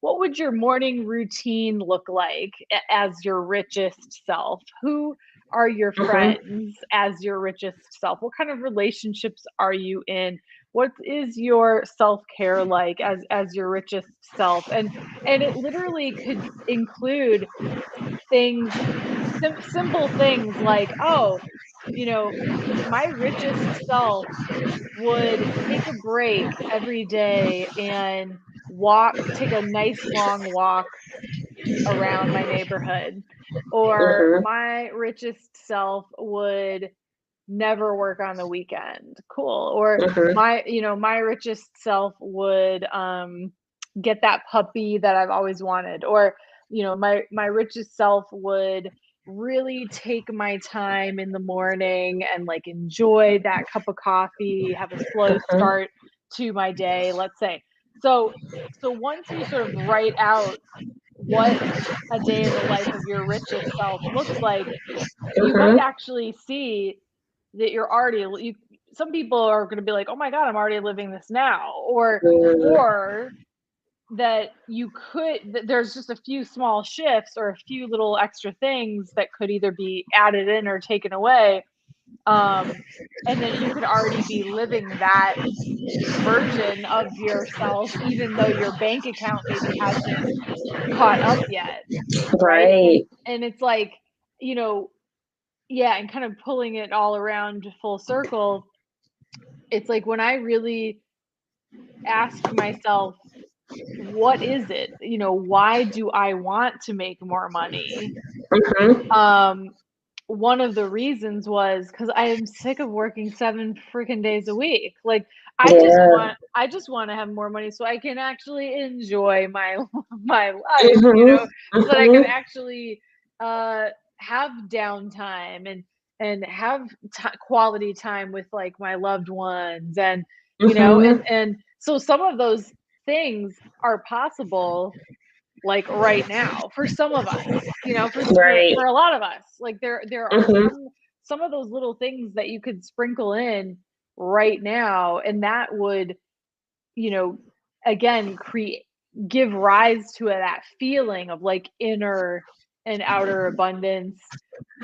what would your morning routine look like as your richest self? Who are your friends as your richest self? What kind of relationships are you in? What is your self-care like as your richest self? And it literally could include things, simple things like, oh, my richest self would take a break every day and take a nice long walk around my neighborhood. Or my richest self would never work on the weekend. Cool. Or my richest self would get that puppy that I've always wanted. Or my richest self would really take my time in the morning and like enjoy that cup of coffee, have a slow start to my day, let's say. So once you sort of write out what a day in the life of your richest self looks like, you might actually see that you're already some people are going to be like, oh my god, I'm already living this now. Or that there's just a few small shifts or a few little extra things that could either be added in or taken away, and then you could already be living that version of yourself, even though your bank account maybe hasn't caught up yet. Right. And it's like, yeah, and kind of pulling it all around full circle, it's like when I really asked myself, what is it? Why do I want to make more money? One of the reasons was because I am sick of working 7 freaking days a week. Like I just want to have more money so I can actually enjoy my life, so that I can actually have downtime and have quality time with like my loved ones, and and so some of those things are possible like right now for some of us, for a lot of us. Like there are some of those little things that you could sprinkle in right now, and that would, again, give rise to that feeling of like inner and outer abundance,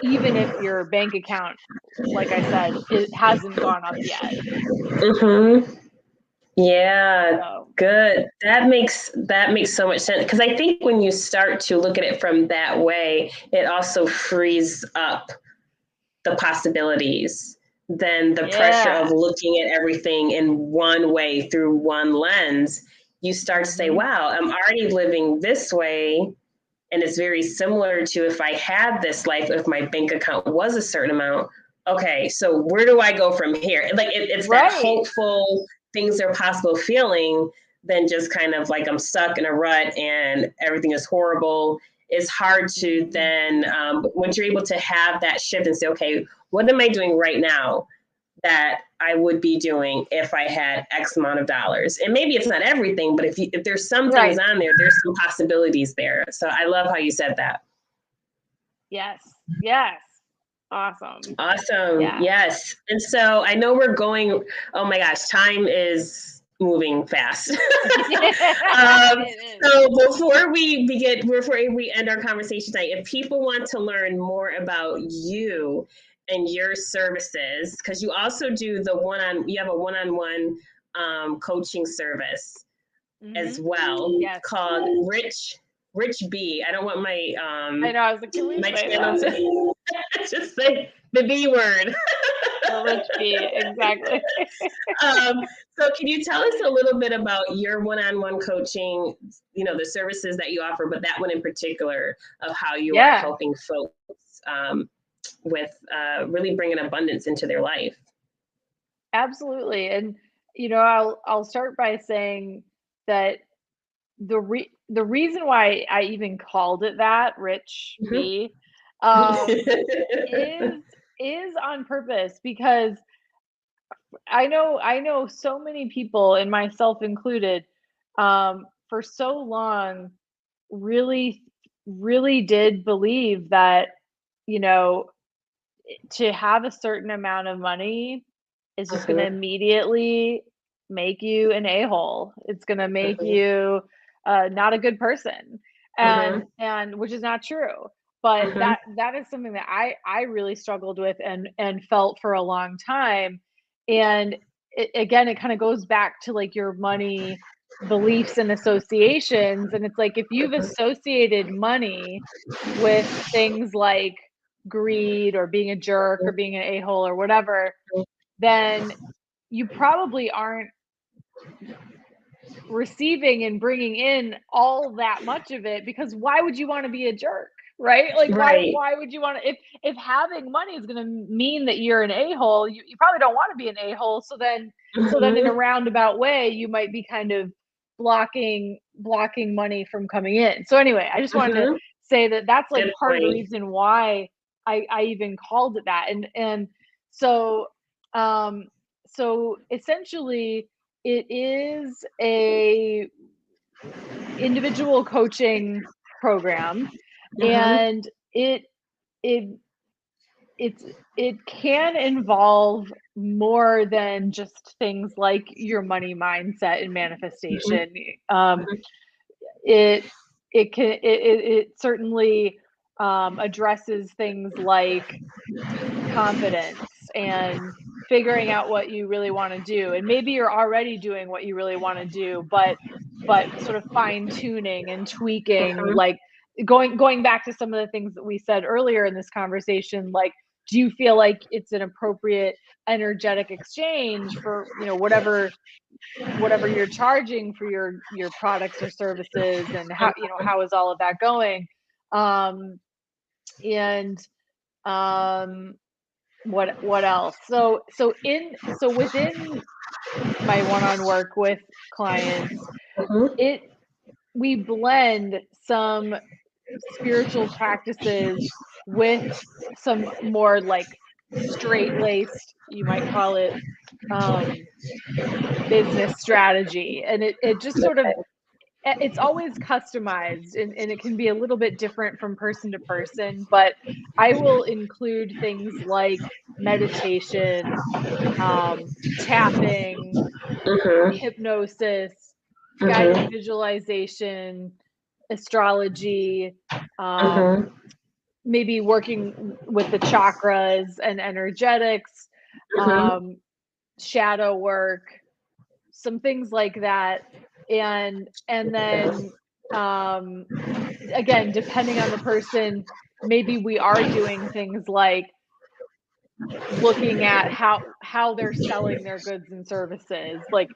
even if your bank account, like I said, it hasn't gone up yet. Yeah, good. That makes so much sense, because I think when you start to look at it from that way, it also frees up the possibilities. Then the pressure of looking at everything in one way through one lens, you start to say, wow, I'm already living this way. And it's very similar to if I had this life, if my bank account was a certain amount. Okay, so where do I go from here? Like it's that hopeful, things are possible feeling, than just kind of like I'm stuck in a rut and everything is horrible. It's hard to then, once you're able to have that shift and say, okay, what am I doing right now that I would be doing if I had X amount of dollars? And maybe it's not everything, but if there's some things on there, there's some possibilities there. So I love how you said that. Yes. Awesome. Yes. And so I know we're going, oh my gosh, time is moving fast. So before we end our conversation tonight, if people want to learn more about you and your services, because you also do you have a one-on-one coaching service as well, called Rich B. I don't want my I know, I was like, can we my say channel that? to just say the B word. The Rich B, exactly. So can you tell us a little bit about your one-on-one coaching, the services that you offer, but that one in particular, of how you are helping folks with really bringing abundance into their life? Absolutely. And, I'll start by saying that the reason why I even called it that, Rich B, is on purpose, because I know so many people, and myself included, for so long really really did believe that, to have a certain amount of money is just going to immediately make you an a-hole. It's going to make you not a good person, and which is not true. But that is something that I really struggled with and felt for a long time. And again, it kind of goes back to like your money beliefs and associations. And it's like, if you've associated money with things like greed or being a jerk or being an a-hole or whatever, then you probably aren't receiving and bringing in all that much of it, because why would you want to be a jerk, right? Like why would you want to, if having money is going to mean that you're an a-hole, you probably don't want to be an a-hole. So then in a roundabout way, you might be kind of blocking money from coming in. So anyway, I just wanted to say that that's like part of the reason why I even called it that. And so so essentially it is a individual coaching program, and it can involve more than just things like your money mindset and manifestation. It certainly addresses things like confidence and figuring out what you really want to do. And maybe you're already doing what you really want to do, but sort of fine tuning and tweaking, like going back to some of the things that we said earlier in this conversation, like, do you feel like it's an appropriate energetic exchange for, whatever you're charging for your products or services, and how is all of that going? And what else? So within my one-on work with clients, we blend some spiritual practices with some more like straight-laced, you might call it, business strategy. And it just sort of, it's always customized, and it can be a little bit different from person to person, but I will include things like meditation, tapping, hypnosis, guided visualization, astrology, maybe working with the chakras and energetics, shadow work, some things like that. And then again, depending on the person, maybe we are doing things like looking at how they're selling their goods and services, like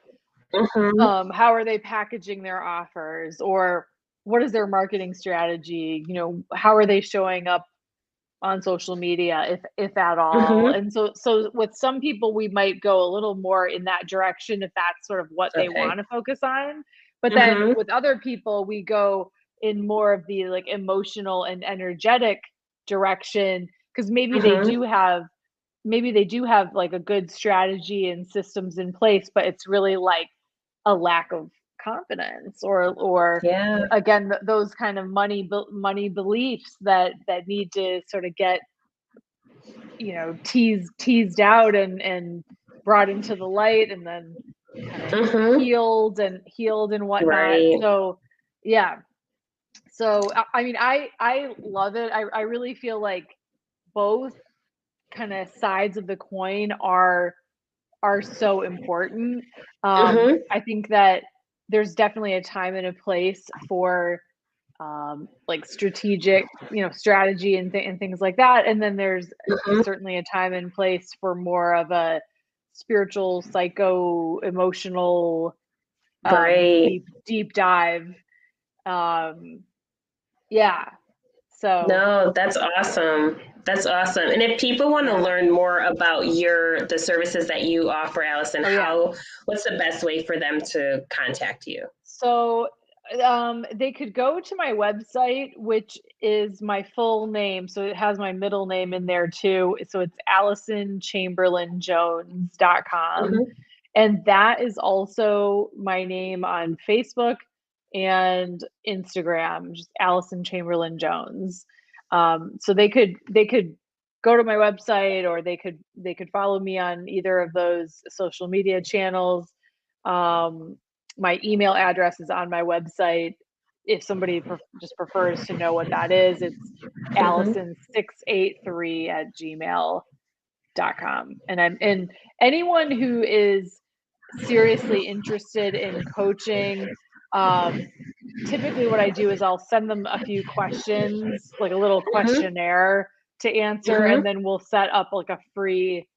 how are they packaging their offers, or what is their marketing strategy, how are they showing up on social media, if at all. And so with some people, we might go a little more in that direction if that's sort of what they want to focus on. But then with other people, we go in more of the like emotional and energetic direction, because maybe they do have like a good strategy and systems in place, but it's really like a lack of confidence, or again, those kind of money beliefs that need to sort of get teased out and brought into the light, and then kind of healed and whatnot. So yeah, so I mean, I love it. I really feel like both kind of sides of the coin are so important. I think that there's definitely a time and a place for like strategic, strategy and things like that. And then there's certainly a time and place for more of a spiritual, psycho, emotional, deep dive. Yeah. So no, that's awesome. That's awesome. And if people want to learn more about the services that you offer, Allison, what's the best way for them to contact you? So they could go to my website, which is my full name. So it has my middle name in there too. So it's AllisonChamberlainJones.com. And that is also my name on Facebook and Instagram, just Allison Chamberlain Jones. So they could go to my website, or they could follow me on either of those social media channels. my email address is on my website. If somebody just prefers to know what that is, it's allison683@gmail.com. And anyone who is seriously interested in coaching, typically what I do is I'll send them a few questions, like a little questionnaire to answer, and then we'll set up like a free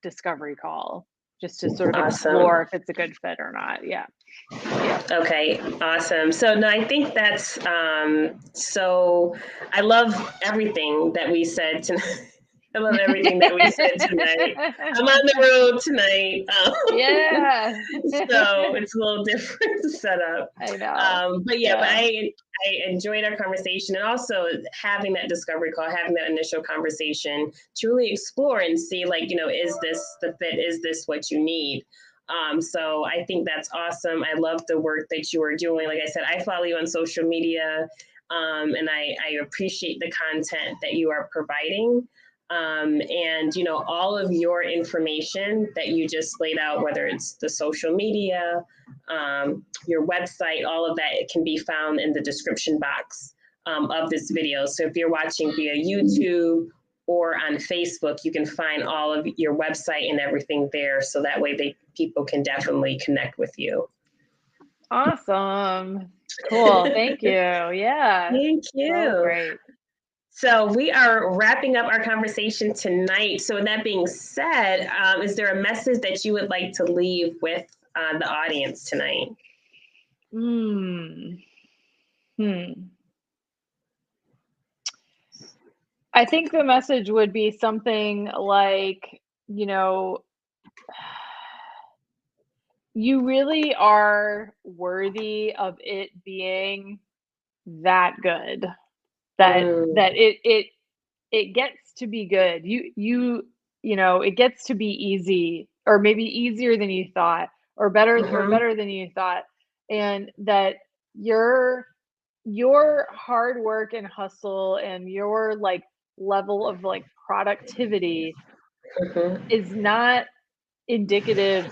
discovery call just to sort of explore if it's a good fit or not. Yeah. Okay, awesome. So no, I think that's so I love everything that we said tonight. I love everything that we said tonight. I'm on the road tonight. Yeah. So it's a little different setup. I know. But I enjoyed our conversation, and also having that discovery call, having that initial conversation to really explore and see, like, is this the fit? Is this what you need? So I think that's awesome. I love the work that you are doing. Like I said, I follow you on social media, and I appreciate the content that you are providing. And all of your information that you just laid out, whether it's the social media, your website, all of that, it can be found in the description box of this video. So if you're watching via YouTube or on Facebook, you can find all of your website and everything there. So that way people can definitely connect with you. Awesome. Cool. Thank you. Yeah. Thank you. So great. So we are wrapping up our conversation tonight. So with that being said, is there a message that you would like to leave with the audience tonight? I think the message would be something like, you really are worthy of it being that good. That it gets to be good. It gets to be easy, or maybe easier than you thought, or better than you thought. And that your hard work and hustle and your like level of like productivity is not indicative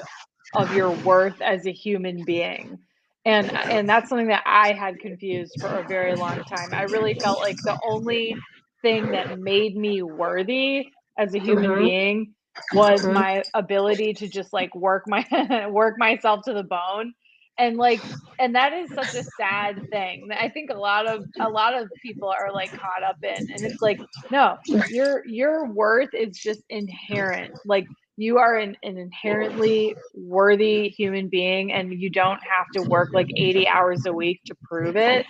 of your worth as a human being. And that's something that I had confused for a very long time. I really felt like the only thing that made me worthy as a human being was my ability to just like work myself to the bone. And that is such a sad thing. I think a lot of people are like caught up in, and it's like, no, your worth is just inherent. Like, you are an inherently worthy human being, and you don't have to work like 80 hours a week to prove it,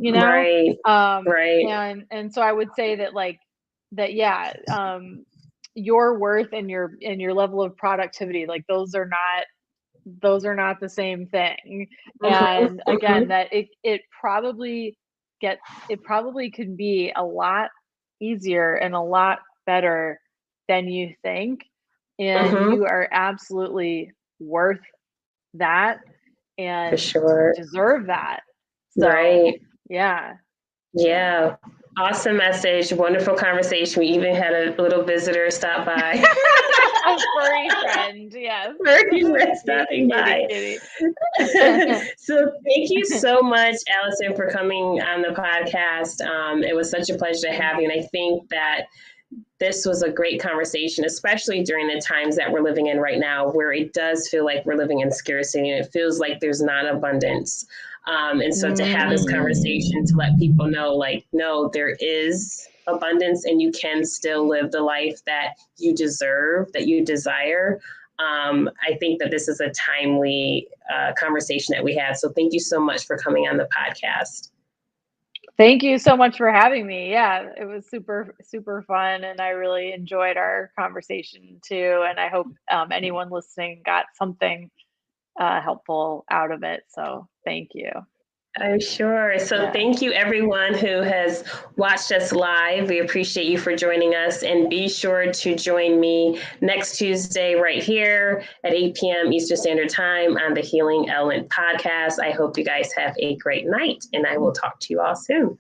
Right. Right. And so I would say that your worth and your level of productivity, like those are not the same thing. And again, that it probably could be a lot easier and a lot better than you think. And you are absolutely worth that and for sure deserve that. So, right. Yeah. Awesome message. Wonderful conversation. We even had a little visitor stop by. A furry friend. Yes. Furry friend stopping by. So thank you so much, Allison, for coming on the podcast. It was such a pleasure to have you. And I think that this was a great conversation, especially during the times that we're living in right now, where it does feel like we're living in scarcity and it feels like there's not abundance. And so to have this conversation, to let people know, like, no, there is abundance and you can still live the life that you deserve, that you desire. I think that this is a timely conversation that we had. So thank you so much for coming on the podcast. Thank you so much for having me. Yeah, it was super, super fun. And I really enjoyed our conversation too. And I hope anyone listening got something helpful out of it. So thank you. I'm sure. So thank you everyone who has watched us live. We appreciate you for joining us, and be sure to join me next Tuesday right here at 8 p.m. Eastern Standard Time on the Healing Element podcast. I hope you guys have a great night, and I will talk to you all soon.